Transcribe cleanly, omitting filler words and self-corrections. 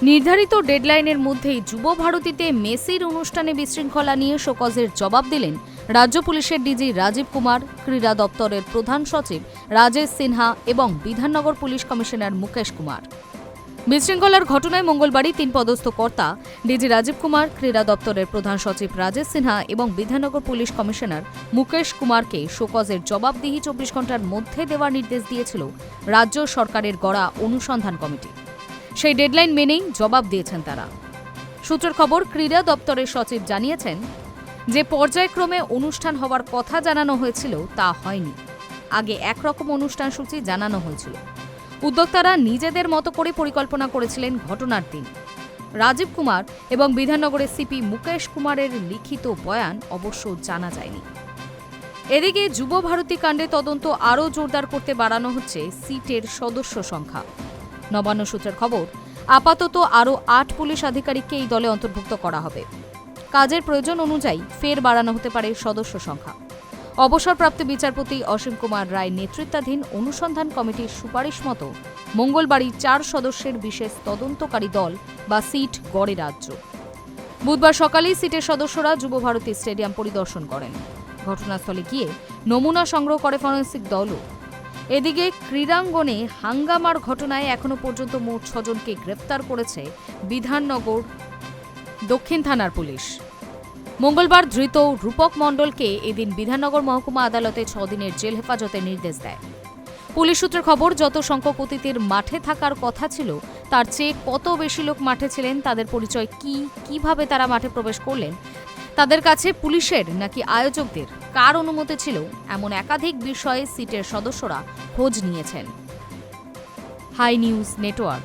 নির্ধারিত ডেডলাইনের মধ্যেই যুব ভারতীতে মেসির অনুষ্ঠানে বিশৃঙ্খলা নিয়ে শোকজের জবাব দিলেন রাজ্য পুলিশের ডিজি রাজীব কুমার, ক্রীড়া দপ্তরের প্রধান সচিব রাজেশ সিনহা এবং বিধাননগর পুলিশ কমিশনার মুকেশ কুমার। বিশৃঙ্খলার ঘটনায় মঙ্গলবারই 3 পদস্থ কর্তা ডিজি রাজীব কুমার, ক্রীড়া দপ্তরের প্রধান সচিব রাজেশ সিনহা এবং বিধাননগর পুলিশ কমিশনার মুকেশ কুমারকে শোকজের জবাবদিহি 24 ঘণ্টার মধ্যে দেওয়ার নির্দেশ দিয়েছিল রাজ্য সরকারের গড়া অনুসন্ধান কমিটি। সেই ডেডলাইন মেনেই জবাব দিয়েছেন তারা। সূত্রের খবর, ক্রীড়া দপ্তরের সচিব জানিয়েছেন যে পর্যায়ক্রমে অনুষ্ঠান হওয়ার কথা জানানো হয়েছিল তা হয়নি। আগে একরকম অনুষ্ঠান সূচি জানানো হয়েছিল। উদ্যোক্তারা নিজেদের মতো করে পরিকল্পনা করেছিলেন ঘটনার দিন। রাজীব কুমার এবং বিধাননগরের সিপি মুকেশ কুমারের লিখিত বয়ান অবশ্য জানা যায়নি। এদিকে যুব ভারতী কাণ্ডে তদন্ত আরও জোরদার করতে বাড়ানো হচ্ছে সিটের সদস্য সংখ্যা। নবান্ন সূত্রের খবর, আপাতত আরও 8 পুলিশ আধিকারিককে এই দলে অন্তর্ভুক্ত করা হবে। কাজের প্রয়োজন অনুযায়ী ফের বাড়ানো হতে পারে সদস্য সংখ্যা। অবসরপ্রাপ্ত বিচারপতি অসীম কুমার রায় নেতৃত্বাধীন অনুসন্ধান কমিটির সুপারিশ মতো মঙ্গলবারই 4 সদস্যের বিশেষ তদন্তকারী দল বা সিট গড়ে রাজ্য। বুধবার সকালেই সিটের সদস্যরা যুব ভারতী স্টেডিয়াম পরিদর্শন করেন। ঘটনাস্থলে গিয়ে নমুনা সংগ্রহ করে ফরেন্সিক দলও। এদিকে ক্রীড়াঙ্গনে হাঙ্গামার ঘটনায় এখনো পর্যন্ত মোট 6 জনকে গ্রেফতার করেছে বিধাননগর দক্ষিণ থানার পুলিশ। মঙ্গলবার ধৃত রূপক মণ্ডলকে এদিন বিধাননগর মহকুমা আদালতে 6 দিনের জেল হেফাজতের নির্দেশ দেয়। পুলিশ সূত্রের খবর, যত সংখ্যক অতিথির মাঠে থাকার কথা ছিল তার চেয়ে কত বেশি লোক মাঠে ছিলেন, তাদের পরিচয় কিভাবে তারা মাঠে প্রবেশ করলেন, তাদের কাছে পুলিশের নাকি আয়োজকদের কার অনুমতি ছিল, এমন একাধিক বিষয়ে সিটের সদস্যরা খোঁজ নিয়েছেন। Hi news network.